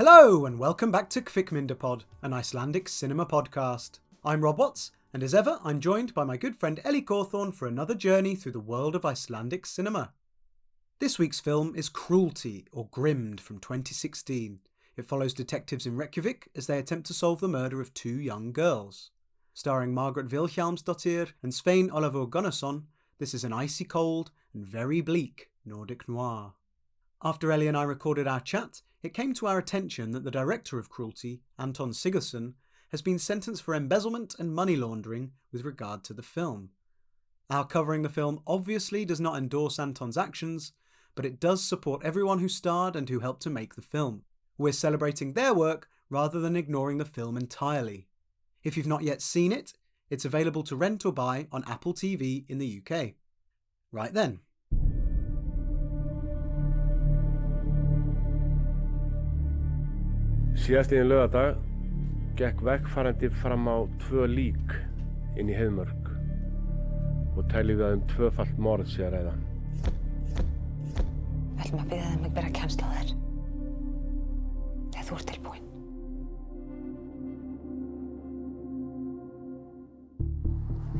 Hello and welcome back to Kvikmyndapod, an Icelandic cinema podcast. I'm Rob Watts, and as ever I'm joined by my good friend Ellie for another journey through the world of Icelandic cinema. This week's film is Cruelty, or Grimmed, from 2016. It follows detectives in Reykjavík as they attempt to solve the murder of two young girls. Starring Margrét Vilhjálmsdóttir and Sveinn Gunnarsson, this is an icy cold and very bleak Nordic Noir. After Ellie and I recorded our chat, it came to our attention that the director of Cruelty, Anton Sigurðsson, has been sentenced for embezzlement and money laundering with regard to the film. Our covering the film obviously does not endorse Anton's actions, but it does support everyone who starred and who helped to make the film. We're celebrating their work rather than ignoring the film entirely. If you've not yet seen it, it's available to rent or buy on Apple TV in the UK. Right then. Síðastliðinn laugardag gekk vegfarandi fram á 2 lík inn í Heiðmörk og telur það tvöfalt morð sé að ræða. Við ætlum að biðja þeim að bera kennsl á þér. Þegar þú ert tilbúin.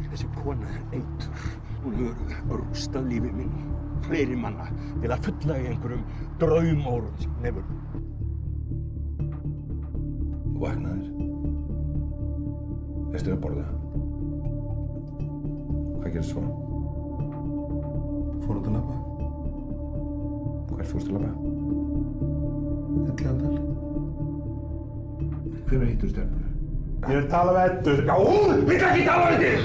Þessi kona eitur. Hún hefur rústað lífi mínu. Fleiri manna til að fulla í einhverjum draumórum sem nefur. Þú vaknaðir. Veistu að borða? Hvað gerðist svo? Fór út að labba. Hvert fórstu að labba? Elli. Hvenær hittur stelpuna? Ég vil tala við Eddu. Já, hún vill ekki tala við þig!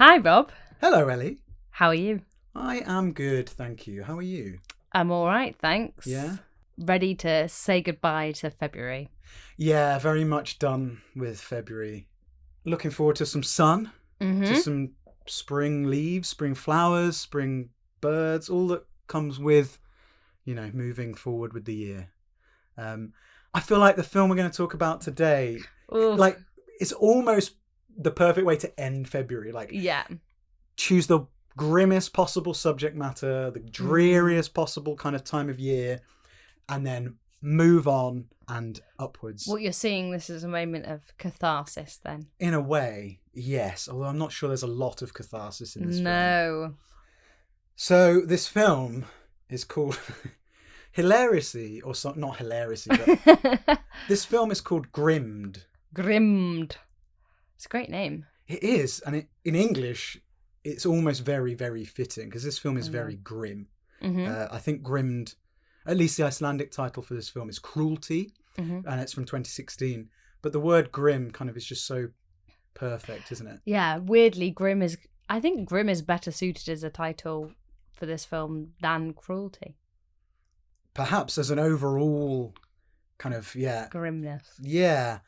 Hi, Rob. Hello, Ellie. How are you? I am good, thank you. How are you? I'm all right, thanks. Yeah? Ready to say goodbye to February. Yeah, very much done with February. Looking forward to some sun, to some spring leaves, spring flowers, spring birds, all that comes with, moving forward with the year. I feel like the film we're going to talk about today, it's almost the perfect way to end February. Choose the grimmest possible subject matter, the dreariest possible kind of time of year, and then move on and upwards. What you're seeing, this is a moment of catharsis then? In a way, yes. Although I'm not sure there's a lot of catharsis in this film. No. So this film is called Hilariously, or not Hilariously, but this film is called Grimmed. Grimmed. It's a great name. It is, and in English, it's almost very, very fitting, because this film is very grim. I think Grimmed, at least the Icelandic title for this film is Cruelty, and it's from 2016. But the word grim kind of is just so perfect, isn't it? Yeah, weirdly, I think grim is better suited as a title for this film than Cruelty. Perhaps as an overall kind of, grimness. Yeah.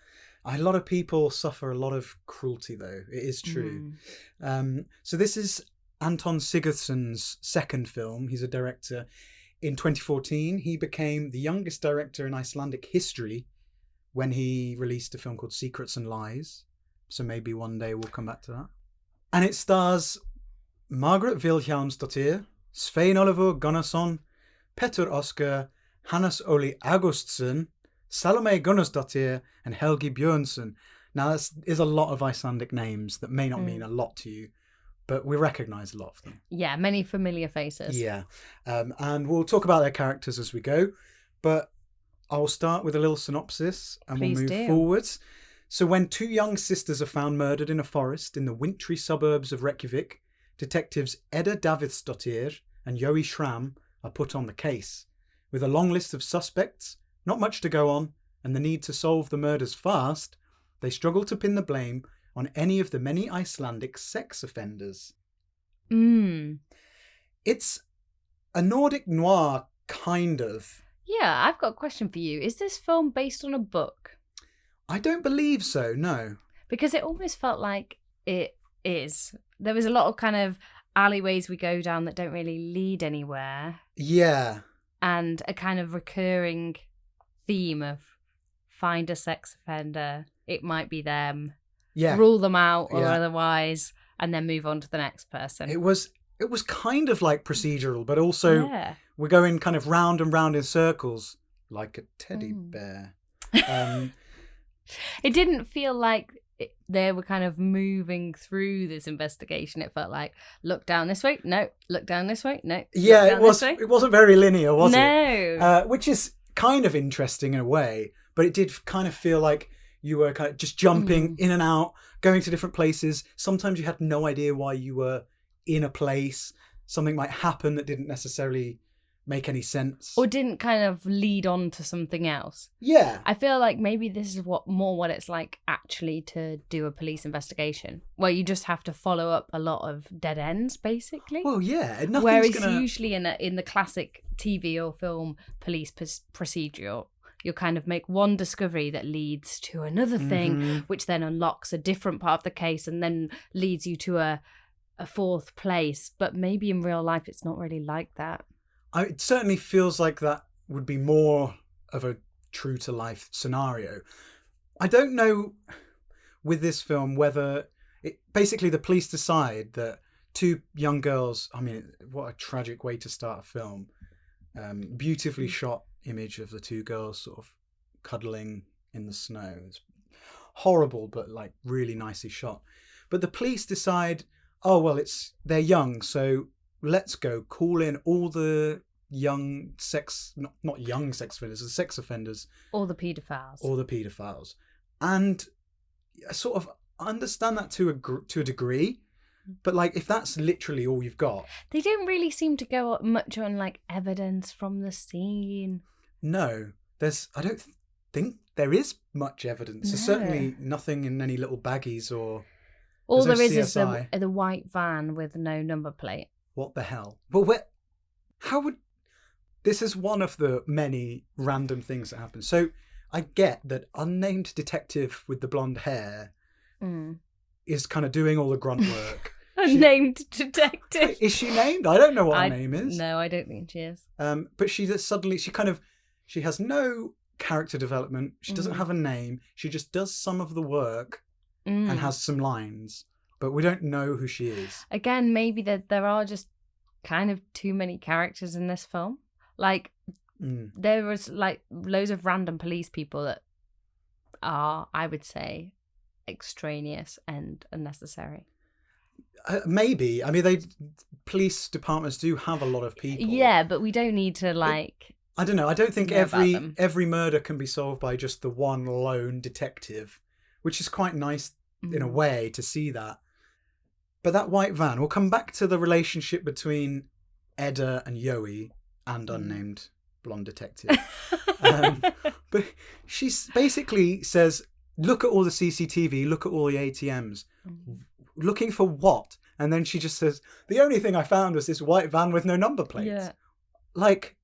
A lot of people suffer a lot of cruelty, though. It is true. So this is Anton Sigurðsson's second film. He's a director. In 2014, he became the youngest director in Icelandic history when he released a film called Secrets and Lies. So maybe one day we'll come back to that. And it stars Margrét Vilhjálmsdóttir, Sveinn Gunnarsson, Pétur Óskar, Hannes Óli Ágústsson, Salóme Gunnarsdóttir, and Helgi Björnsson. Now, there's a lot of Icelandic names that may not mean a lot to you, but we recognise a lot of them. Yeah, many familiar faces. Yeah, and we'll talk about their characters as we go, but I'll start with a little synopsis and we'll move forwards. So when two young sisters are found murdered in a forest in the wintry suburbs of Reykjavík, detectives Edda Davidsdóttir and Jói Schramm are put on the case. With a long list of suspects, not much to go on, and the need to solve the murders fast, they struggle to pin the blame on any of the many Icelandic sex offenders. It's a Nordic noir, kind of. Yeah, I've got a question for you. Is this film based on a book? I don't believe so, no. Because it almost felt like it is. There was a lot of kind of alleyways we go down that don't really lead anywhere. Yeah. And a kind of recurring theme of find a sex offender, it might be them, rule them out or otherwise, and then move on to the next person. It was kind of like procedural, but also we're going kind of round and round in circles like a teddy bear. It didn't feel like they were kind of moving through this investigation. It felt like, look down this way, no. Look down this way, no. Yeah, it wasn't very linear, was it? No. Which is kind of interesting in a way, but it did kind of feel like you were kind of just jumping in and out, going to different places. Sometimes you had no idea why you were in a place. Something might happen that didn't necessarily make any sense. Or didn't kind of lead on to something else. Yeah. I feel like maybe this is what it's like actually to do a police investigation, where you just have to follow up a lot of dead ends, basically. Well, yeah. Whereas usually in the classic TV or film police procedure, you'll kind of make one discovery that leads to another thing, which then unlocks a different part of the case and then leads you to a fourth place. But maybe in real life, it's not really like that. It certainly feels like that would be more of a true to life scenario. I don't know with this film whether basically the police decide that two young girls, I mean, what a tragic way to start a film. Beautifully shot image of the two girls sort of cuddling in the snow. It's horrible, but like really nicely shot. But the police decide, oh, well, they're young, so let's go call in all the young not young sex offenders, the sex offenders. All the paedophiles. And I sort of understand that to a degree, but like if that's literally all you've got. They don't really seem to go much on like evidence from the scene. No, I don't think there is much evidence. There's certainly nothing in any little baggies or... All there is the white van with no number plate. What the hell? But this is one of the many random things that happen. So I get that unnamed detective with the blonde hair is kind of doing all the grunt work. Unnamed detective. Is she named? I don't know what her name is. No, I don't think she is. But she has no character development. She doesn't have a name. She just does some of the work and has some lines. But we don't know who she is. Again, maybe there are just kind of too many characters in this film. Like, there was like loads of random police people that are, I would say, extraneous and unnecessary. Maybe. I mean, police departments do have a lot of people. Yeah, but we don't need to like... I don't know. I don't think every murder can be solved by just the one lone detective, which is quite nice in a way to see that. But that white van, we'll come back to the relationship between Edda and Jói and unnamed blonde detective. But she basically says, look at all the CCTV, look at all the ATMs. Looking for what? And then she just says, the only thing I found was this white van with no number plates. Yeah. Like,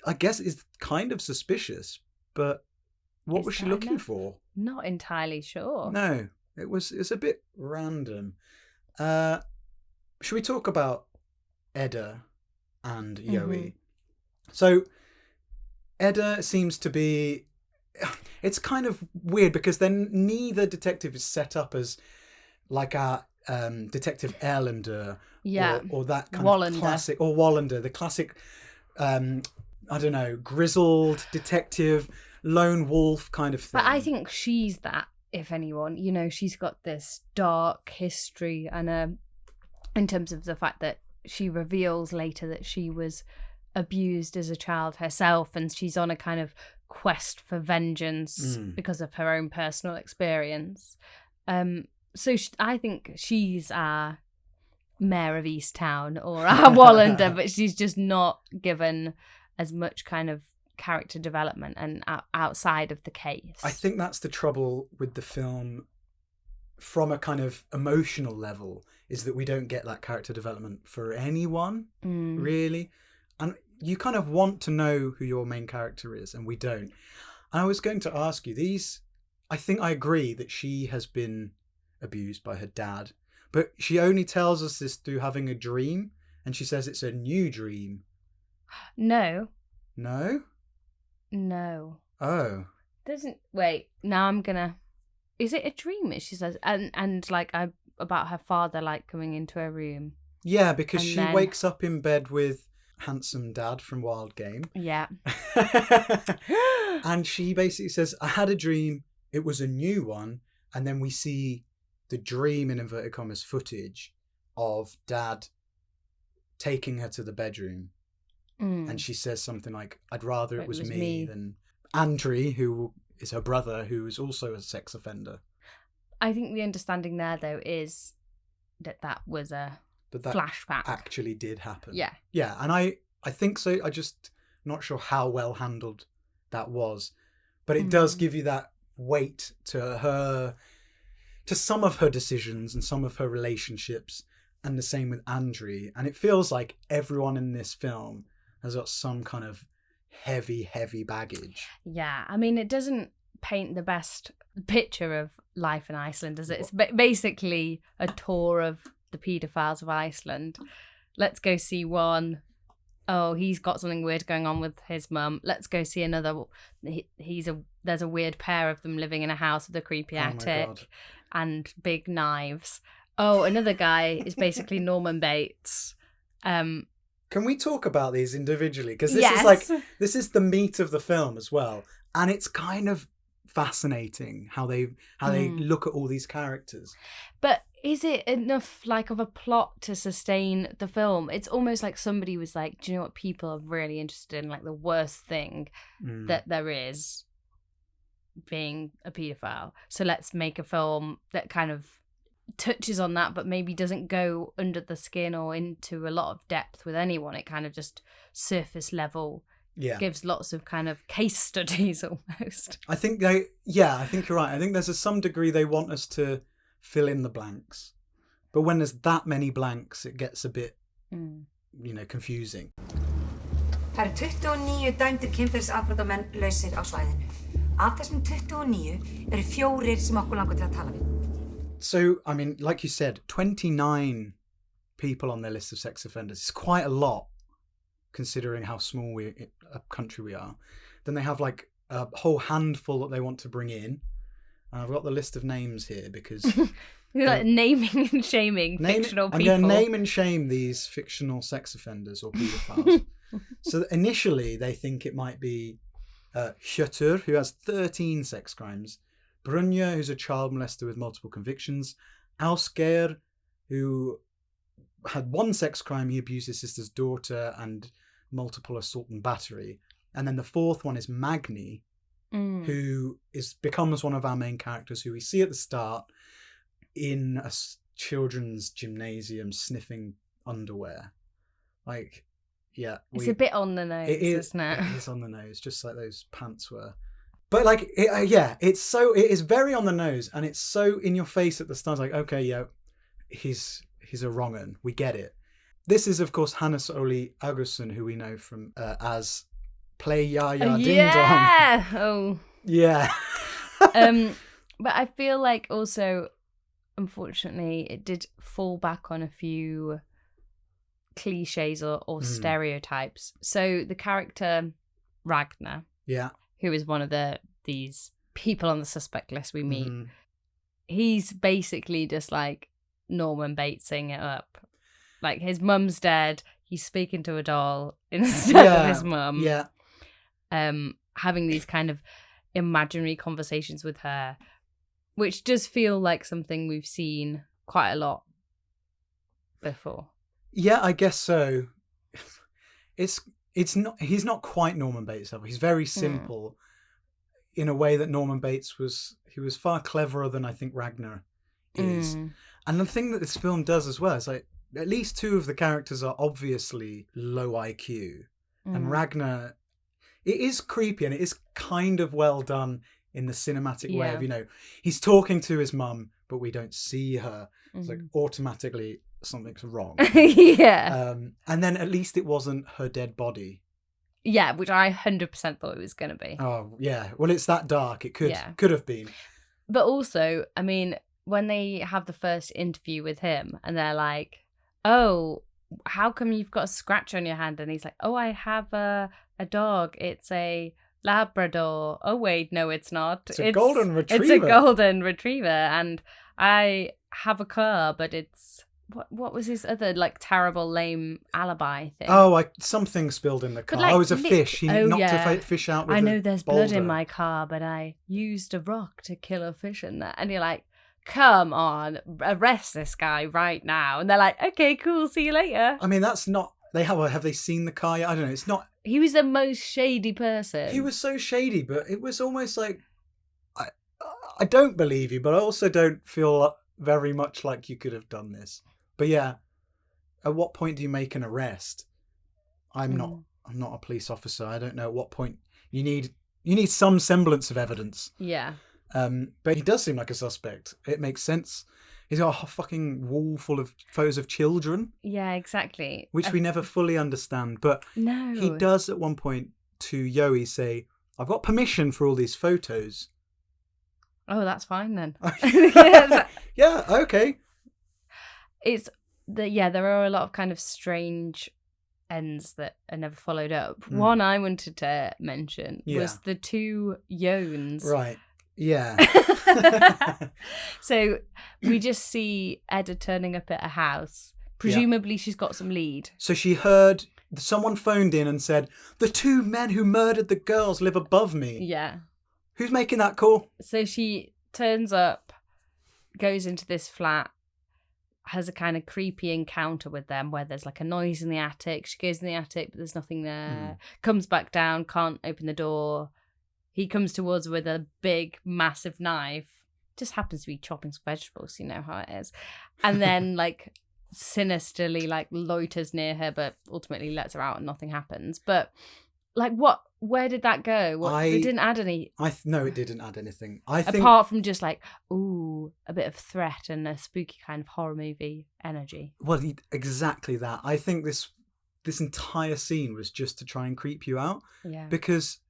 I guess it's kind of suspicious, but what was she looking for? Not entirely sure. No, it's a bit random. Should we talk about Edda and Jói? So Edda seems to be... It's kind of weird because then neither detective is set up as like a Detective Erlander or that kind Wallander. of classic... Or Wallander, the classic, I don't know, grizzled detective, lone wolf kind of thing. But I think she's that, if anyone. You know, she's got this dark history and in terms of the fact that she reveals later that she was abused as a child herself, and she's on a kind of quest for vengeance because of her own personal experience. So I think she's our Mayor of Easttown or our Wallander, but she's just not given as much kind of character development and outside of the case. I think that's the trouble with the film from a kind of emotional level, is that we don't get that character development for anyone, really. And you kind of want to know who your main character is, and we don't. And I was going to ask you, I think I agree that she has been abused by her dad, But she only tells us this through having a dream, and she says it's a new dream. No. No? No. Oh. Doesn't wait. Now I'm gonna. Is it a dream? She says, and like about her father like coming into her room. Yeah, because And she then- wakes up in bed with handsome dad from Wild Game. Yeah. And she basically says, I had a dream, it was a new one, and then we see the dream in inverted commas footage of dad taking her to the bedroom. And she says something like, I'd rather it was me than Andrew, who is her brother, who is also a sex offender. I think the understanding there though is that was a That flashback. actually did happen. Yeah. Yeah, and I think so. I just not sure how well handled that was. But it does give you that weight to some of her decisions and some of her relationships, and the same with Andrew. And it feels like everyone in this film has got some kind of heavy baggage. Yeah, I mean, it doesn't paint the best picture of life in Iceland, does it? It's basically a tour of the paedophiles of Iceland. Let's go see one. Oh, he's got something weird going on with his mum. Let's go see another. There's a weird pair of them living in a house with a creepy attic and big knives. Oh, another guy is basically Norman Bates. Can we talk about these individually? Because this Yes. this is the meat of the film as well, and it's kind of fascinating how they look at all these characters. But is it enough like of a plot to sustain the film? It's almost like somebody was like, do you know what people are really interested in? Like the worst thing that there is being a paedophile. So let's make a film that kind of touches on that, but maybe doesn't go under the skin or into a lot of depth with anyone. It kind of just surface level. Yeah. Gives lots of kind of case studies almost. I think I think you're right. I think there's some degree they want us to fill in the blanks. But when there's that many blanks, it gets a bit, confusing. Það eru 29 dæmdir kynferðisafbrotamenn lausir á svæðinu. Af þessum 29 eru 4 sem okkur langar til að tala við. So, I mean, like you said, 29 people on their list of sex offenders. It's quite a lot, considering how small a country we are. Then they have like a whole handful that they want to bring in. And I've got the list of names here because... You're like naming and shaming fictional people. I'm going to name and shame these fictional sex offenders or paedophiles. So initially they think it might be Hjörtur, who has 13 sex crimes. Brynja, who's a child molester with multiple convictions. Óskar, who had 1 sex crime. He abused his sister's daughter and multiple assault and battery. And then the 4th one is Magni, who becomes one of our main characters, who we see at the start in a children's gymnasium sniffing underwear. Like, yeah. It's a bit on the nose, isn't it? It is on the nose, just like those pants were. But like, it is very on the nose, and it's so in your face at the start. Like, okay, yeah, he's a wrong 'un. We get it. This is, of course, Hannes Óli Ágústsson, who we know from as Play Ya Ya Ding Dong. Yeah. Oh. Yeah. But I feel like also, unfortunately, it did fall back on a few cliches or stereotypes. So the character Ragnar, who is one of these people on the suspect list we meet, he's basically just like Norman Batesing it up. Like, his mum's dead, he's speaking to a doll instead of his mum. Yeah. Having these kind of imaginary conversations with her, which does feel like something we've seen quite a lot before. Yeah, I guess so. It's not. He's not quite Norman Bates level. He's very simple, in a way that Norman Bates was. He was far cleverer than I think Ragnar is. And the thing that this film does as well is, like, at least 2 of the characters are obviously low IQ, and Ragnar. It is creepy, and it is kind of well done in the cinematic way of, he's talking to his mum, but we don't see her. It's like automatically something's wrong. Yeah. And then at least it wasn't her dead body. Yeah, which I 100% thought it was going to be. Oh, yeah. Well, it's that dark. It could have been. But also, I mean, when they have the first interview with him and they're like, oh, how come you've got a scratch on your hand? And he's like, oh, I have a dog. It's a Labrador. Oh, wait, no, it's not. It's a golden retriever. It's a golden retriever. And I have a car, but it's... What was his other, like, terrible, lame alibi thing? Oh, something spilled in the car. Like, it was a fish. He knocked a fish out with I know a there's boulder. blood in my car, but I used a rock to kill a fish in there. And you're like, come on, arrest this guy right now. And they're like, okay, cool, see you later. I mean, that's not... Have they seen the car yet? I don't know. It's not... He was the most shady person. He was so shady, but it was almost like... I don't believe you, but I also don't feel very much like you could have done this. But yeah, at what point do you make an arrest? I'm not a police officer. I don't know at what point you need some semblance of evidence. Yeah. But he does seem like a suspect. It makes sense. He's got a fucking wall full of photos of children. Yeah, exactly. Which we never fully understand. But no. He does at one point to Jói say, I've got permission for all these photos. Oh, that's fine then. Yeah, okay. There are a lot of kind of strange ends that are never followed up. One I wanted to mention was the two Jóns. Right. Yeah. So we just see Edda turning up at a house. Presumably she's got some lead. So she heard someone phoned in and said, the two men who murdered the girls live above me. Yeah. Who's making that call? So she turns up, goes into this flat, has a kind of creepy encounter with them where there's like a noise in the attic. She goes in the attic, but there's nothing there. Comes back down, can't open the door. He comes towards her with a big, massive knife. Just happens to be chopping some vegetables, you know how it is. And then like sinisterly like loiters near her, but ultimately lets her out and nothing happens. But like what? Where did that go? They didn't add any. No, it didn't add anything. I think apart from just like, ooh, a bit of threat and a spooky kind of horror movie energy. Well, exactly that. I think this entire scene was just to try and creep you out. Yeah. Because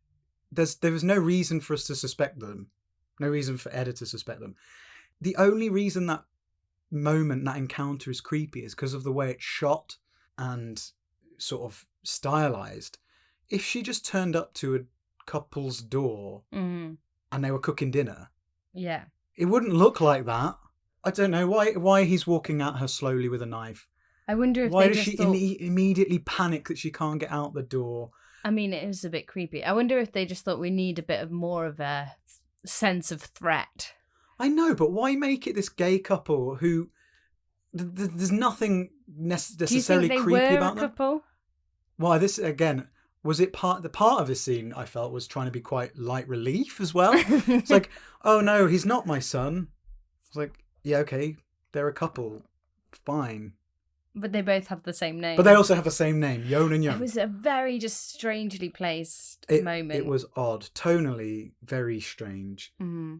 there was no reason for us to suspect them. No reason for Edda to suspect them. The only reason that encounter is creepy is because of the way it's shot and sort of stylized. If she just turned up to a couple's door and they were cooking dinner, it wouldn't look like that. I don't know why he's walking at her slowly with a knife. I wonder if why does she immediately panic that she can't get out the door? I mean, it was a bit creepy. I wonder if they just thought we need a bit of more of a sense of threat. I know, but why make it this gay couple who there's nothing necessarily creepy about them? Do you think they were a couple? Well, this again. Was it the part of this scene I felt was trying to be quite light relief as well? It's like, oh no, he's not my son. It's like, yeah, okay, they're a couple, fine. But they both have the same name. But they also have the same name, Jón and Jón. It was a very just strangely placed moment. It was odd, tonally very strange. And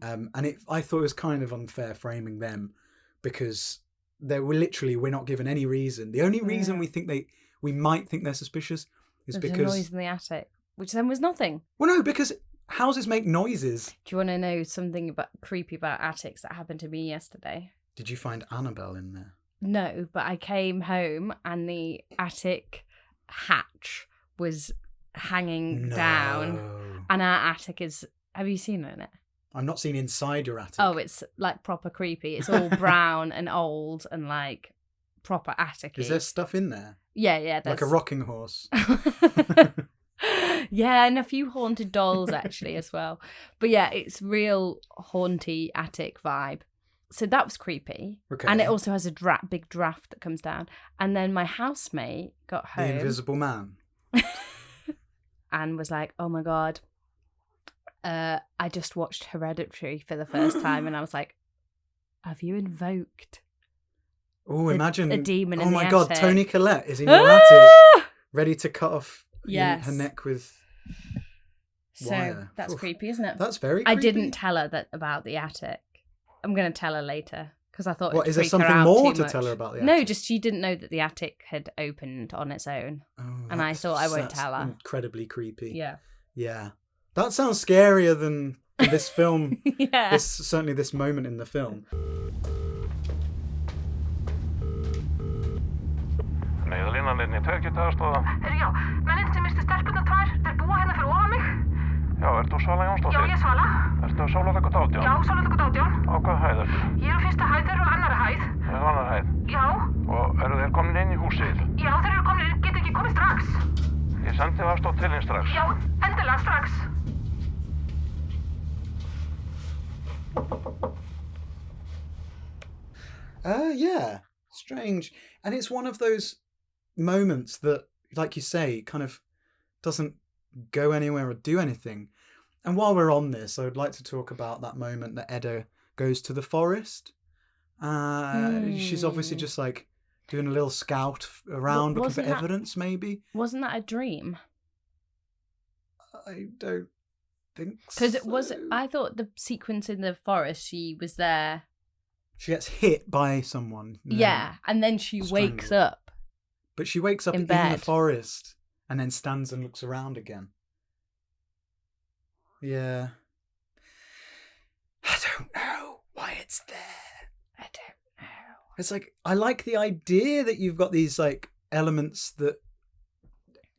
I thought it was kind of unfair framing them because we're not given any reason. The only reason we might think they're suspicious is There's because a noise in the attic, which then was nothing. Well, no, because houses make noises. Do you want to know something creepy about attics that happened to me yesterday? Did you find Annabelle in there? No, but I came home and the attic hatch was hanging down, and our attic is. Have you seen it? I'm not seen inside your attic. Oh, it's like proper creepy. It's all brown and old and like proper attic. Is there stuff in there? Yeah. Like a rocking horse. Yeah, and a few haunted dolls actually as well. But yeah, it's real haunty attic vibe. So that was creepy. Okay. And it also has a big draft that comes down. And then my housemate got home. The Invisible Man. And was like, oh my God, I just watched Hereditary for the first time. And I was like, have you invoked imagine a demon in the attic? Oh my God, Toni Collette is in your attic, ready to cut off her neck with wire. So that's creepy, isn't it? That's very creepy. I didn't tell her about the attic. I'm going to tell her later because I thought. What, is there something more to tell her about the attic? No, just she didn't know that the attic had opened on its own. And I thought I won't tell her. Incredibly creepy. Yeah. Yeah. That sounds scarier than this film, Yeah. certainly this moment in the film. Neyðarlínan er í tveggjudagastöða. Já, mennin sem misti stelpurnar tvær, þeir búa hérna fyrir ofan mig. Já, ert þú Svala Jónsdóttir? Já, ég er Svala. Ertu að Sólarlöku 18? Já, Sólarlöku 18. Á hvað hæður? Ég er á fyrsta hæð, þeir eru á annarri hæð. Það er annar hæð. Já. Og eru þeir komin inn í húsið? Já, þeir eru komin, geta ekki komið strax. Ég sendi aðstoð til þín strax. Já, endilega strax. Yeah, strange. And it's one of those moments that, like you say, kind of doesn't go anywhere or do anything. And while we're on this, I would like to talk about that moment that Edda goes to the forest. She's obviously just like doing a little scout around looking for evidence, maybe. Wasn't that a dream? I don't think so. Because it was, I thought the sequence in the forest, she was there. She gets hit by someone. Yeah, and then she wakes up. But she wakes up in the forest and then stands and looks around again. Yeah. I don't know why it's there. I don't know. It's like, I like the idea that you've got these like elements that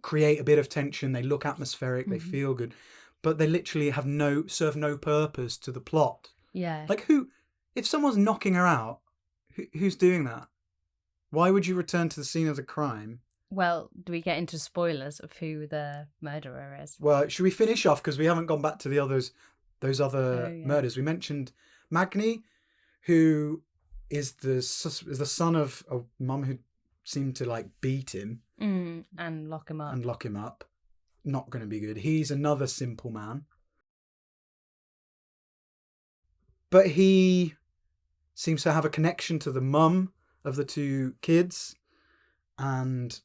create a bit of tension. They look atmospheric. They feel good, but they literally have serve no purpose to the plot. Yeah. Like if someone's knocking her out, who's doing that? Why would you return to the scene of the crime? Well, do we get into spoilers of who the murderer is? Well, should we finish off, because we haven't gone back to those other murders. We mentioned Magni, who is the son of a mum who seemed to like beat him and lock him up. Not going to be good. He's another simple man, but he seems to have a connection to the mum of the two kids, and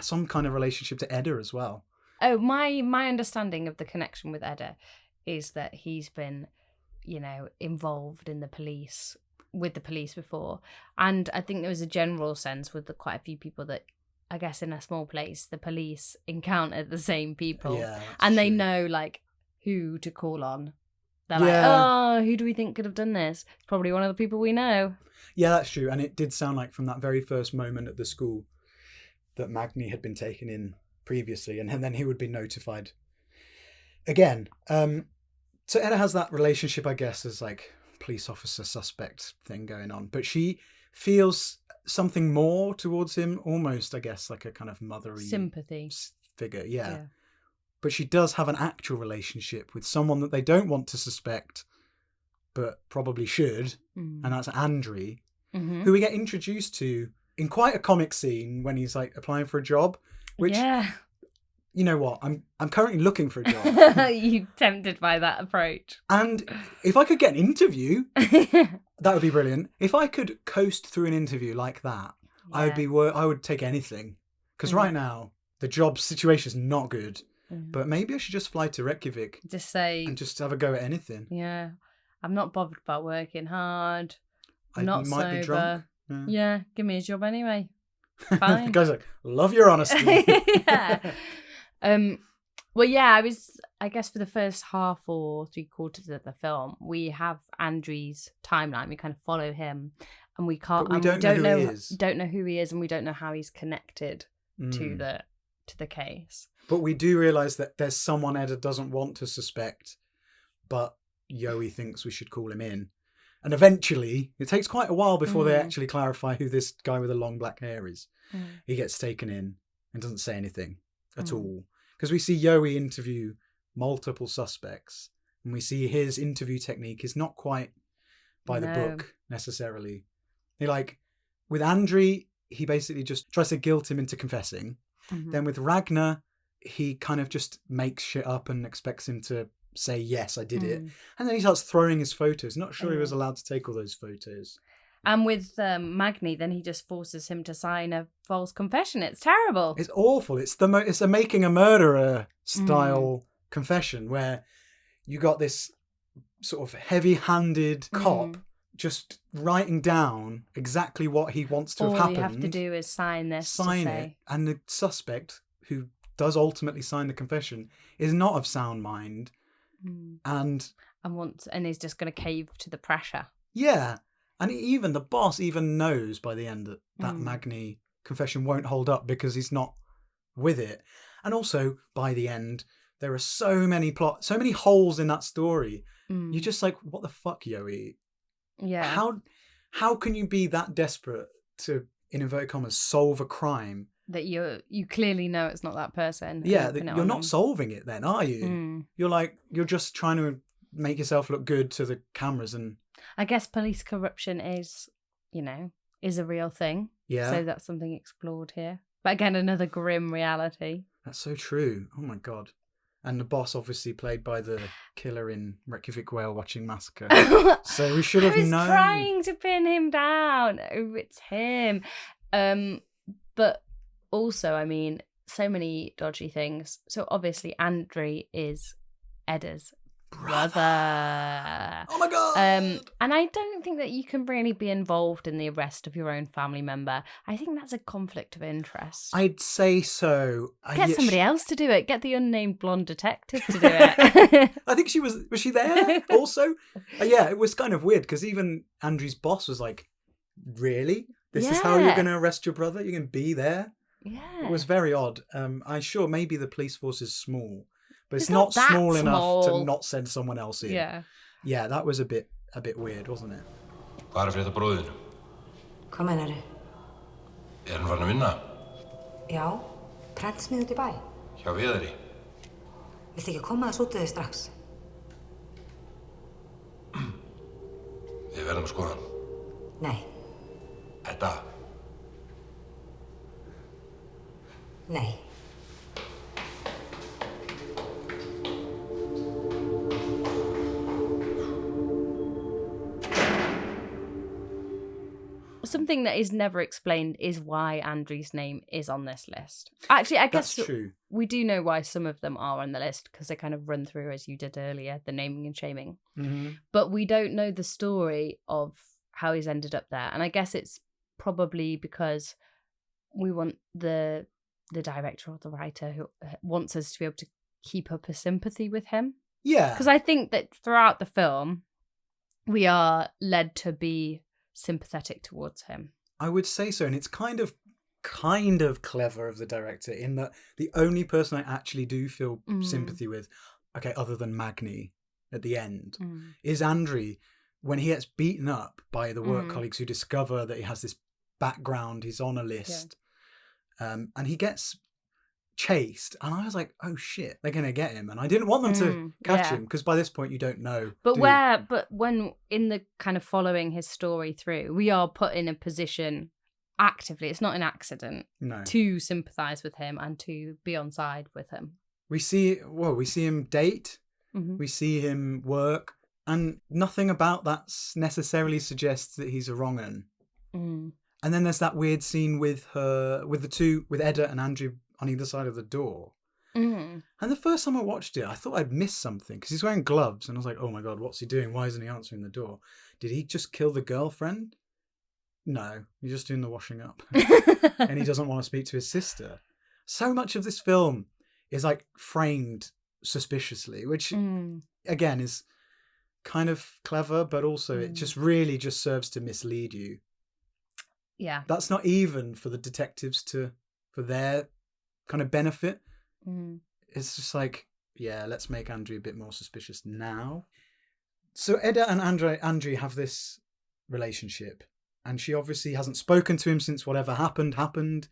some kind of relationship to Edda as well. Oh, my understanding of the connection with Edda is that he's been, involved in with the police before. And I think there was a general sense with quite a few people that, I guess in a small place, the police encounter the same people. Yeah, and they know, like, who to call on. They're like, oh, who do we think could have done this? It's probably one of the people we know. Yeah, that's true. And it did sound like from that very first moment at the school that Magni had been taken in previously, and then he would be notified again. So Edda has that relationship, I guess, as like police officer suspect thing going on, but she feels something more towards him, almost, I guess, like a kind of motherly sympathy figure. Yeah. But she does have an actual relationship with someone that they don't want to suspect, but probably should, and that's Andri, who we get introduced to in quite a comic scene when he's like applying for a job, which, you know what, I'm currently looking for a job. You tempted by that approach. And if I could get an interview, that would be brilliant. If I could coast through an interview like that, I would take anything. Because right now, the job situation is not good. But maybe I should just fly to Reykjavík. Just say... And just have a go at anything. Yeah. I'm not bothered about working hard. I'm not might sober. Be drunk. Yeah, give me a job anyway. Fine. The guy's like, love your honesty. Yeah. Well, yeah, I guess for the first half or 3/4 of the film, we have Andri's timeline. We kind of follow him, and we can't. But we don't know who he is, and we don't know how he's connected to the case. But we do realise that there's someone Edda doesn't want to suspect, but Jói thinks we should call him in. And eventually, it takes quite a while before they actually clarify who this guy with the long black hair is. He gets taken in and doesn't say anything at all. Because we see Jói interview multiple suspects, and we see his interview technique is not quite by the book necessarily. With Andri, he basically just tries to guilt him into confessing. Then with Ragnar, he kind of just makes shit up and expects him to say, yes, I did it. And then he starts throwing his photos. Not sure he was allowed to take all those photos. And with Magni, then he just forces him to sign a false confession. It's terrible. It's awful. It's a making a murderer style confession where you got this sort of heavy-handed cop just writing down exactly what he wants to have happened. All you have to do is sign this. Sign it. And the suspect, who does ultimately sign the confession, is not of sound mind. And is just going to cave to the pressure. Yeah. And even the boss even knows by the end that Magni confession won't hold up because he's not with it. And also, by the end, there are so many holes in that story. You're just like, what the fuck, Jói? Yeah. How can you be that desperate to, in inverted commas, solve a crime? That you clearly know it's not that person. Yeah, you're not solving it then, are you? You're just trying to make yourself look good to the cameras. And I guess police corruption is a real thing. Yeah. So that's something explored here. But again, another grim reality. That's so true. Oh my God. And the boss obviously played by the killer in Reykjavík Whale Watching Massacre. So we should have known. I was trying to pin him down. Oh, it's him. But also, I mean, so many dodgy things. So obviously, Andri is Edda's brother. Oh my God. And I don't think that you can really be involved in the arrest of your own family member. I think that's a conflict of interest. I'd say so. Get somebody else to do it. Get the unnamed blonde detective to do it. I think was she there also? Yeah, it was kind of weird because even Andri's boss was like, really? This is how you're going to arrest your brother? You're going to be there? Yeah. It was very odd. I'm sure maybe the police force is small, but it's not small enough to not send someone else in. Yeah. Yeah, that was a bit weird, wasn't it? Hvað fyrir þetta bróðinu? Hvað meinarðu? Hann farin að vinna? Já, prentsmið út í bæ. Hjá Viðari? Viltu ekki koma þess út af þig strax? Við verðum að skoða hann. Nei. Edda? Nei. Something that is never explained is why Andri's name is on this list. Actually, I guess that's true. We do know why some of them are on the list because they kind of run through, as you did earlier, the naming and shaming. Mm-hmm. But we don't know the story of how he's ended up there. And I guess it's probably because we want the director or the writer who wants us to be able to keep up a sympathy with him. Yeah. Because I think that throughout the film, we are led to be sympathetic towards him. I would say so, and it's kind of clever of the director in that the only person I actually do feel sympathy with, okay, other than Magni at the end, is Andri when he gets beaten up by the work colleagues who discover that he has this background, he's on a list, and he gets chased, and I was like, oh shit, they're gonna get him, and I didn't want them to catch him because by this point you don't know. But when in the kind of following his story through, we are put in a position actively, it's not an accident, to sympathise with him and to be on side with him. We see him date, we see him work, and nothing about that necessarily suggests that he's a wrong 'un. And then there's that weird scene with Edda and Andrew on either side of the door. And the first time I watched it, I thought I'd missed something because he's wearing gloves, and I was like, oh my God, what's he doing? Why isn't he answering the door? Did he just kill the girlfriend? No, he's just doing the washing up. And he doesn't want to speak to his sister. So much of this film is like framed suspiciously, which again is kind of clever, but also it just really just serves to mislead you. Yeah. That's not even for the detectives for their kind of benefit. It's just like, yeah, let's make Andrew a bit more suspicious now. So Edda and Andrew have this relationship, and she obviously hasn't spoken to him since whatever happened.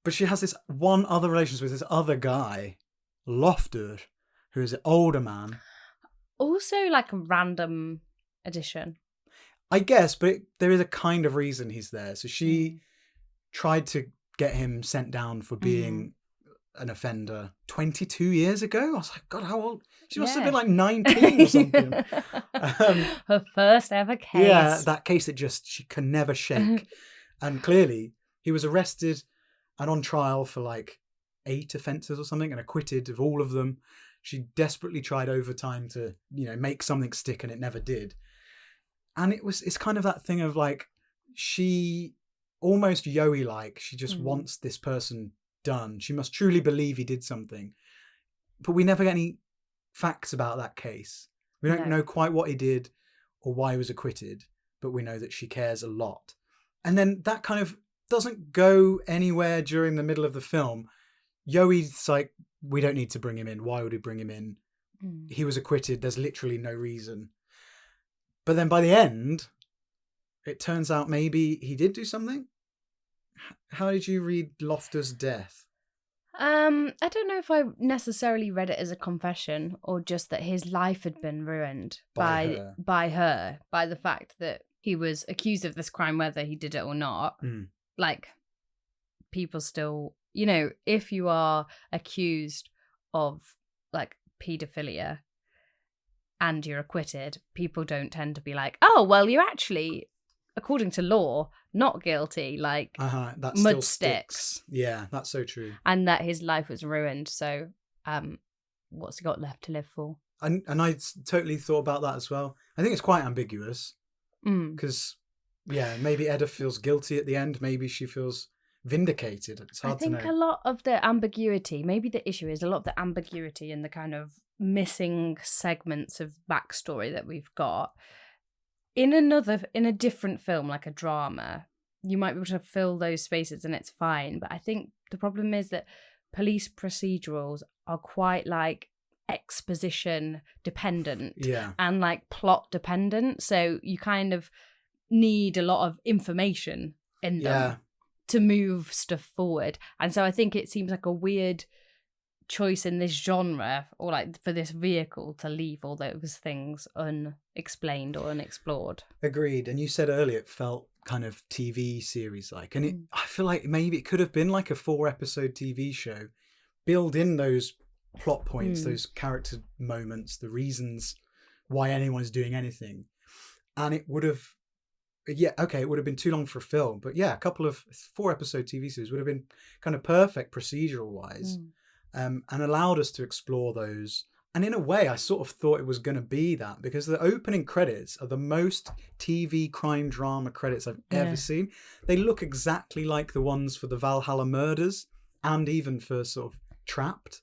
But she has this one other relationship with this other guy, Ólafur, who is an older man. Also like a random addition. I guess, but there is a kind of reason he's there. So she tried to get him sent down for being an offender 22 years ago. I was like, God, how old? She must have been like 19 or something. Her first ever case. Yeah, that case that she can never shake. And clearly he was arrested and on trial for like 8 offences or something and acquitted of all of them. She desperately tried overtime to, make something stick, and it never did. And it's kind of that thing of like, she almost Jói-like, she just wants this person done. She must truly believe he did something. But we never get any facts about that case. We don't know quite what he did or why he was acquitted, but we know that she cares a lot. And then that kind of doesn't go anywhere during the middle of the film. Jói's like, we don't need to bring him in. Why would we bring him in? He was acquitted. There's literally no reason. But then by the end, it turns out maybe he did do something. How did you read Loftus' death? I don't know if I necessarily read it as a confession or just that his life had been ruined by the fact that he was accused of this crime, whether he did it or not. Like, people still, you know, if you are accused of like paedophilia and you're acquitted, people don't tend to be like, oh, well, you're actually, according to law, not guilty, like that mud sticks. Yeah, that's so true. And that his life was ruined. So what's he got left to live for? And I totally thought about that as well. I think it's quite ambiguous because, maybe Edda feels guilty at the end. Maybe she feels vindicated. It's hard to know. I think a lot of the ambiguity, maybe the issue is a lot of the ambiguity and the kind of missing segments of backstory that we've got. In a different film, like a drama, you might be able to fill those spaces and it's fine. But I think the problem is that police procedurals are quite like exposition dependent and like plot dependent. So you kind of need a lot of information in them to move stuff forward. And so I think it seems like a weird choice in this genre, or like for this vehicle, to leave all those things unexplained or unexplored. Agreed. And you said earlier it felt kind of TV series like, and I feel like maybe it could have been like a 4-episode TV show. Build in those plot points, those character moments, the reasons why anyone's doing anything, and it would have it would have been too long for a film, but a couple of 4-episode TV series would have been kind of perfect procedural wise. And allowed us to explore those. And in a way, I sort of thought it was going to be that, because the opening credits are the most TV crime drama credits I've ever seen. They look exactly like the ones for the Valhalla murders and even for sort of Trapped.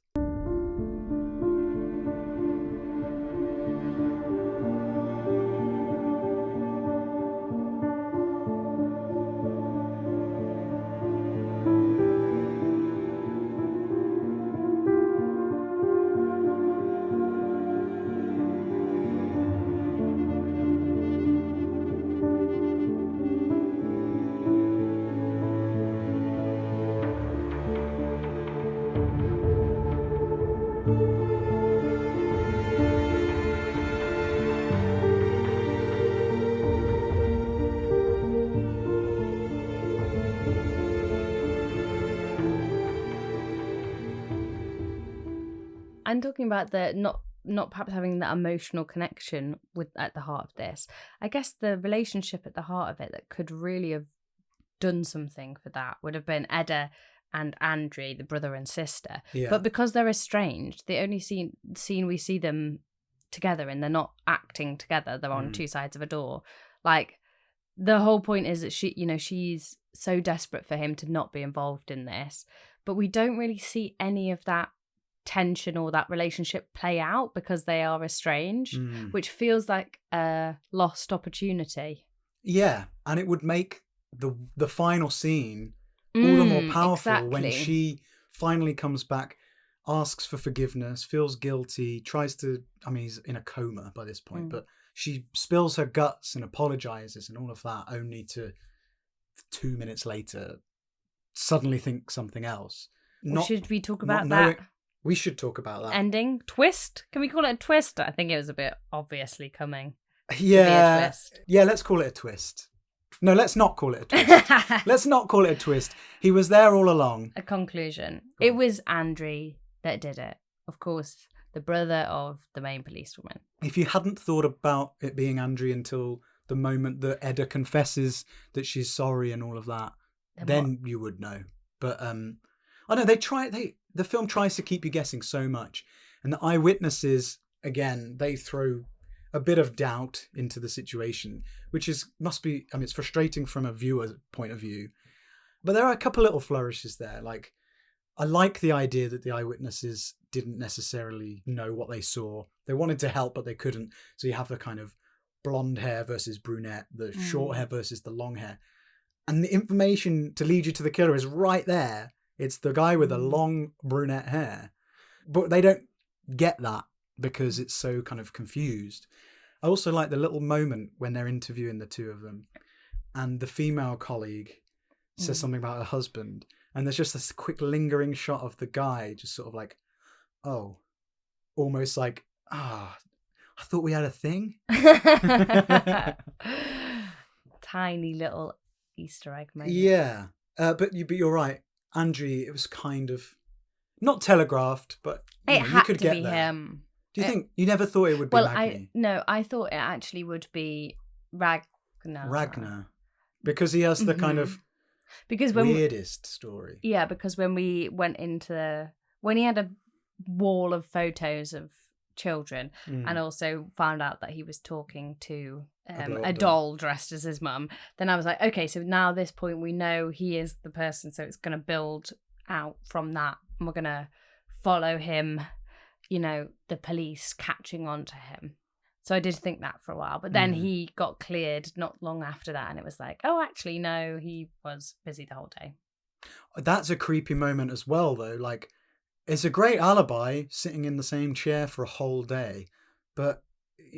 I'm talking about the not perhaps having that emotional connection with at the heart of this. I guess the relationship at the heart of it that could really have done something for that would have been Edda and Andri, the brother and sister. But because they're estranged, the only scene we see them together and they're not acting together, they're on two sides of a door. Like, the whole point is that she's so desperate for him to not be involved in this, but we don't really see any of that tension or that relationship play out because they are estranged, which feels like a lost opportunity. Yeah, and it would make the final scene all the more powerful when she finally comes back, asks for forgiveness, feels guilty, tries to, he's in a coma by this point, but she spills her guts and apologizes and all of that, only to 2 minutes later suddenly think something else. Should we talk about that? We should talk about that. Ending? Twist? Can we call it a twist? I think it was a bit obviously coming. Yeah, let's call it a twist. No, let's not call it a twist. Let's not call it a twist. He was there all along. A conclusion. It was Andri that did it. Of course, the brother of the main policewoman. If you hadn't thought about it being Andri until the moment that Edda confesses that she's sorry and all of that, then you would know. But I know the film tries to keep you guessing so much, and the eyewitnesses, again, they throw a bit of doubt into the situation, which must be it's frustrating from a viewer's point of view. But there are a couple little flourishes there. Like, I like the idea that the eyewitnesses didn't necessarily know what they saw. They wanted to help, but they couldn't. So you have the kind of blonde hair versus brunette, the short hair versus the long hair. And the information to lead you to the killer is right there. It's the guy with the long brunette hair. But they don't get that because it's so kind of confused. I also like the little moment when they're interviewing the two of them and the female colleague says something about her husband. And there's just this quick lingering shot of the guy just sort of like, oh, almost like, I thought we had a thing. Tiny little Easter egg moment. Yeah. But you're right. Andrew, it was kind of not telegraphed, but it you had could to get be there. him. Do you think you never thought it would be Magni? I thought it actually would be Ragnar. Because he has the kind of weirdest story. Yeah, because when we went when he had a wall of photos of children and also found out that he was talking to a doll dressed as his mum, then I was like, okay, so now at this point we know he is the person, so it's going to build out from that and we're going to follow him, the police catching on to him. So I did think that for a while, but then he got cleared not long after that and it was like, oh, actually, no, he was busy the whole day. That's a creepy moment as well, though. Like, it's a great alibi sitting in the same chair for a whole day, but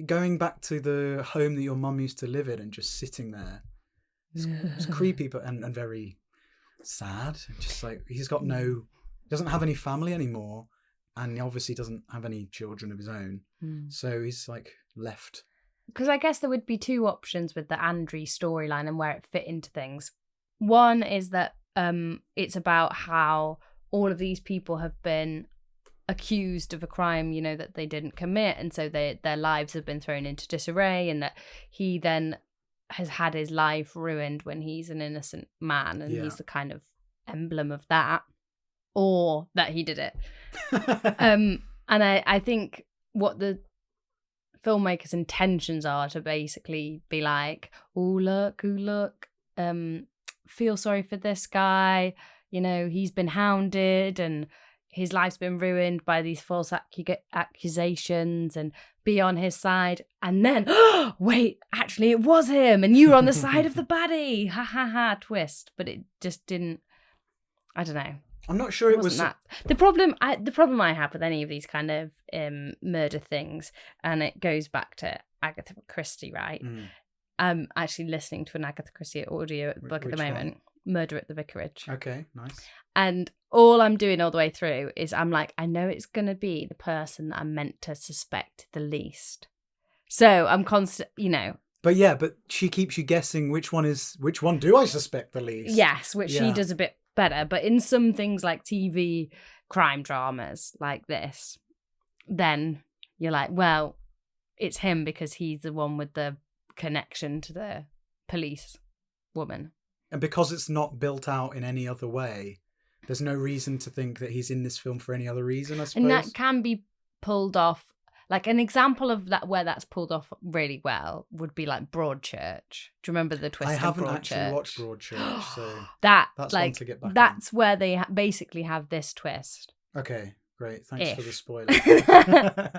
going back to the home that your mum used to live in and just sitting there, it's creepy but and very sad. Just like he doesn't have any family anymore, and he obviously doesn't have any children of his own, so he's like left. Because I guess there would be two options with the Andrew storyline and where it fit into things. One is that it's about how all of these people have been accused of a crime, that they didn't commit, and so their lives have been thrown into disarray, and that he then has had his life ruined when he's an innocent man, and he's the kind of emblem of that, or that he did it. And I think what the filmmaker's intentions are to basically be like, ooh look, feel sorry for this guy, he's been hounded and his life's been ruined by these false accusations, and be on his side. And then, wait, actually it was him and you were on the side of the baddie. Ha ha ha, twist. But it just didn't, I don't know. I'm not sure it was that. The problem I have with any of these kind of murder things, and it goes back to Agatha Christie, right? I'm actually listening to an Agatha Christie audio book at the moment. Murder at the Vicarage. Okay, nice. And all I'm doing all the way through is I'm like, I know it's going to be the person that I'm meant to suspect the least. So I'm constant, But she keeps you guessing which one do I suspect the least? Yes, which she does a bit better. But in some things like TV crime dramas like this, then you're like, well, it's him because he's the one with the connection to the police woman. And because it's not built out in any other way, there's no reason to think that he's in this film for any other reason, I suppose. And that can be pulled off. Like an example of that where that's pulled off really well would be like Broadchurch. Do you remember the twist? I haven't actually watched Broadchurch, so that's one to get back. That's where they basically have this twist. Okay, great. Thanks for the spoiler.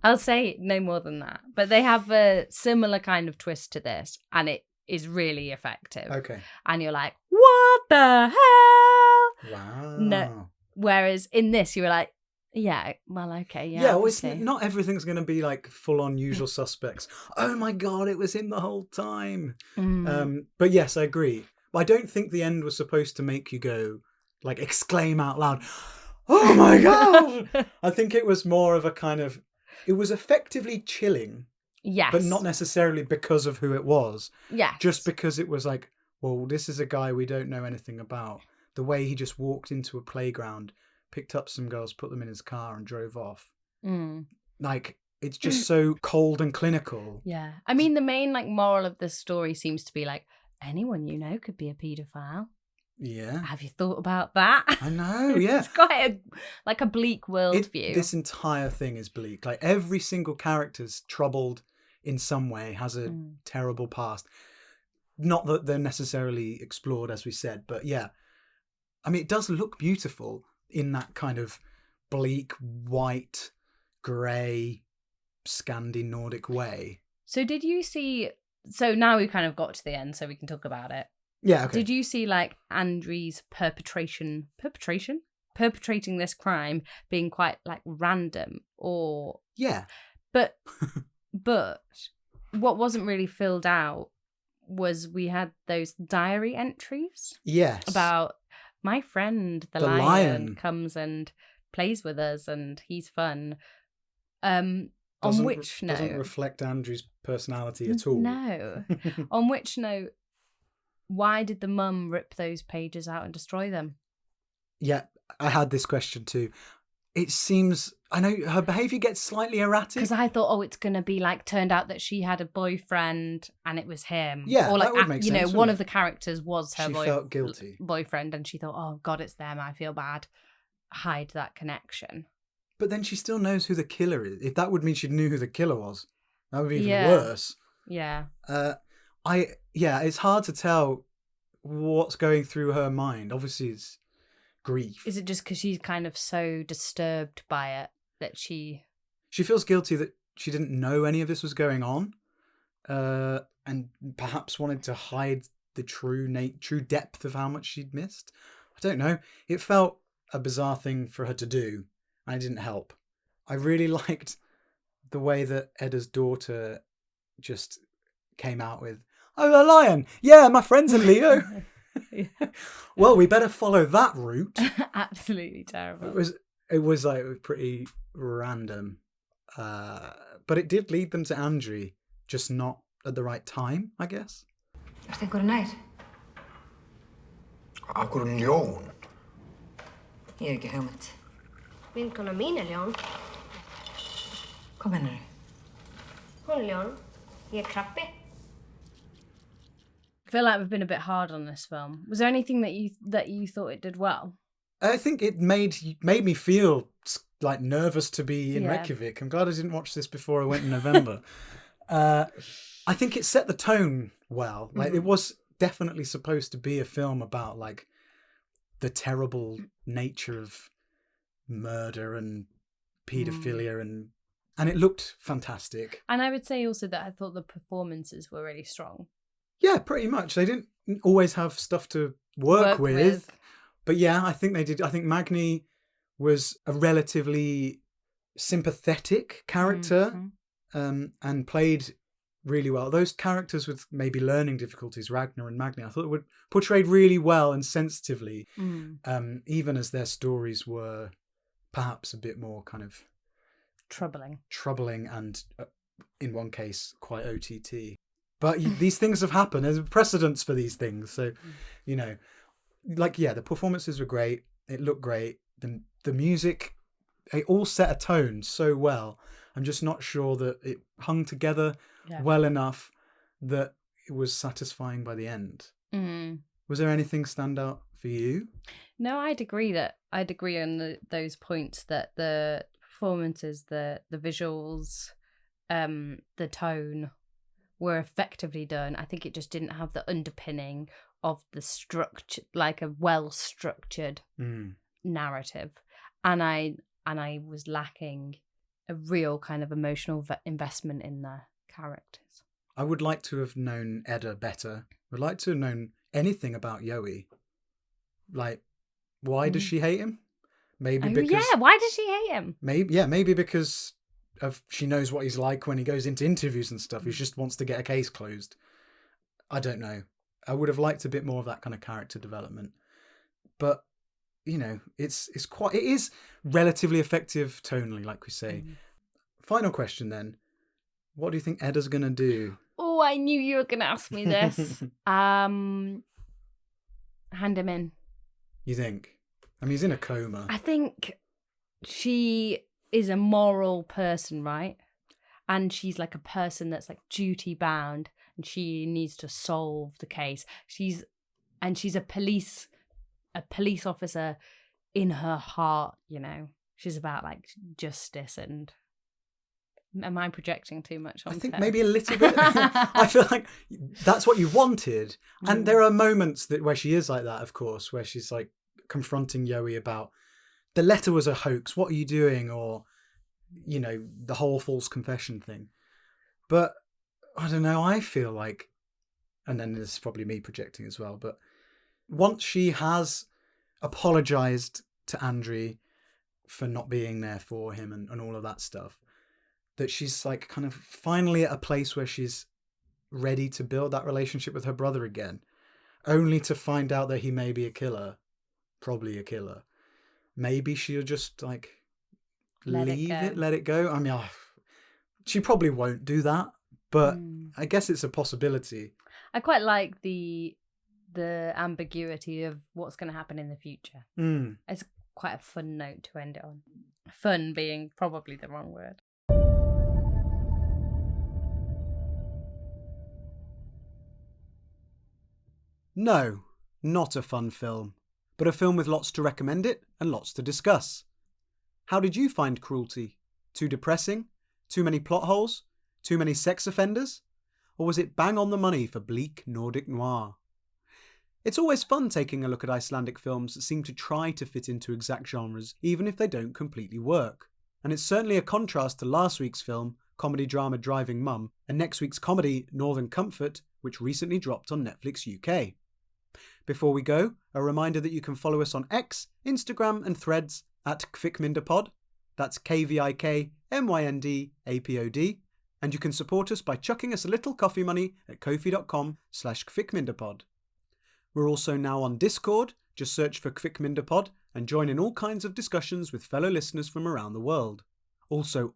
I'll say no more than that. But they have a similar kind of twist to this, and it is really effective. Okay. And you're like, what the hell? Wow. No. Whereas in this, you were like, yeah, well, okay, yeah. Yeah, well, not everything's going to be like full-on Usual Suspects. Oh my God, it was him the whole time. But yes, I agree. But I don't think the end was supposed to make you go, like, exclaim out loud, oh my God! I think it was more of a kind of, it was effectively chilling. Yes. But not necessarily because of who it was. Yes. Just because it was like, well, this is a guy we don't know anything about. The way he just walked into a playground, picked up some girls, put them in his car and drove off. Like, it's just so cold and clinical. Yeah. I mean, the main like moral of the story seems to be like, anyone you know could be a paedophile. Yeah. Have you thought about that? I know, yeah. It's quite a bleak worldview. This entire thing is bleak. Like, every single character's troubled in some way, has a terrible past. Not that they're necessarily explored, as we said, but yeah. I mean, it does look beautiful, in that kind of bleak, white, grey, Scandi Nordic way. So did you see... So now we kind of got to the end, so we can talk about it. Yeah, okay. Did you see, like, Andri's perpetrating this crime being quite, like, random? Or... Yeah. But what wasn't really filled out was we had those diary entries. Yes. About my friend, the lion, comes and plays with us and he's fun. On which note... Doesn't reflect Andrew's personality at all. No. On which note, why did the mum rip those pages out and destroy them? Yeah, I had this question too. It seems... I know her behaviour gets slightly erratic. Because I thought, it's going to be like, turned out that she had a boyfriend and it was him. Yeah, or like, that would make sense. One of the characters was her felt guilty. Boyfriend and she thought, oh God, it's them, I feel bad. Hide that connection. But then she still knows who the killer is. If that would mean she knew who the killer was, that would be even worse. Yeah. It's hard to tell what's going through her mind. Obviously, it's grief. Is it just because she's kind of so disturbed by it that she feels guilty that she didn't know any of this was going on, and perhaps wanted to hide the true depth of how much she'd missed? I don't know. It felt a bizarre thing for her to do. And it didn't help. I really liked the way that Edda's daughter just came out with, "Oh, a lion! Yeah, my friend's a Leo." Well, we better follow that route. Absolutely terrible. It was like pretty random, but it did lead them to Andri, just not at the right time, I guess. Ertu einhverju nær? Af hverju ljón? Ég hef ekki hugmynd. Vinkona mín er ljón. Hvað meinarðu? Hún er ljón. Ég er krabbi. I feel like we've been a bit hard on this film. Was there anything that you thought it did well? I think it made me feel like nervous to be in Reykjavík. I'm glad I didn't watch this before I went in November. I think it set the tone well. Like it was definitely supposed to be a film about like the terrible nature of murder and paedophilia and it looked fantastic. And I would say also that I thought the performances were really strong. Yeah, pretty much. They didn't always have stuff to work with. But yeah, I think they did. I think Magni was a relatively sympathetic character and played really well. Those characters with maybe learning difficulties, Ragnar and Magni, I thought it were portrayed really well and sensitively, even as their stories were perhaps a bit more kind of troubling and in one case quite OTT. But these things have happened. There's precedents for these things. So, you know, like, yeah, the performances were great. It looked great. The music, it all set a tone so well. I'm just not sure that it hung together well enough that it was satisfying by the end. Was there anything stand out for you? No, I'd agree on those points, that the performances, the visuals, the tone were effectively done. I think it just didn't have the underpinning of the structure, like a well-structured narrative, and I was lacking a real kind of emotional investment in the characters. I would like to have known Edda better. I'd like to have known anything about Jói. Like, why does she hate him? Maybe because why does she hate him? Maybe because she knows what he's like when he goes into interviews and stuff. He just wants to get a case closed. I don't know. I would have liked a bit more of that kind of character development. But, you know, it is relatively effective tonally, like we say. Final question then. What do you think Edda's going to do? Oh, I knew you were going to ask me this. Hand him in. You think? I mean, he's in a coma. I think she is a moral person, right? And she's like a person that's like duty bound, and she needs to solve the case. She's a police officer in her heart, you know. She's about like justice. And am I projecting too much on her? I think maybe a little bit. I feel like that's what you wanted. And there are moments where she is like that, of course, where she's like confronting Jói about the letter was a hoax. What are you doing? Or, you know, the whole false confession thing. But I don't know, I feel like, and then this is probably me projecting as well, but once she has apologised to Andrew for not being there for him and all of that stuff, that she's like kind of finally at a place where she's ready to build that relationship with her brother again, only to find out that he may be a killer, probably a killer. Maybe she'll just like let it go. I mean, she probably won't do that, but I guess it's a possibility. I quite like the ambiguity of what's going to happen in the future. It's quite a fun note to end it on. Fun being probably the wrong word. No, not a fun film, but a film with lots to recommend it and lots to discuss. How did you find Cruelty? Too depressing? Too many plot holes? Too many sex offenders? Or was it bang on the money for bleak Nordic Noir? It's always fun taking a look at Icelandic films that seem to try to fit into exact genres, even if they don't completely work. And it's certainly a contrast to last week's film, comedy-drama Driving Mum, and next week's comedy Northern Comfort, which recently dropped on Netflix UK. Before we go, a reminder that you can follow us on X, Instagram and Threads at Kvikmyndapod, that's KVIKMYNDAPOD, and you can support us by chucking us a little coffee money at kofi.com/Kvikmyndapod. We're also now on Discord, just search for Kvikmyndapod and join in all kinds of discussions with fellow listeners from around the world. Also,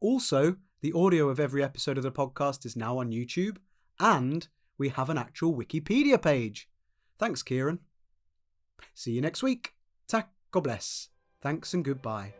the audio of every episode of the podcast is now on YouTube, and we have an actual Wikipedia page. Thanks, Kieran. See you next week. Tack og bless. Thanks and goodbye.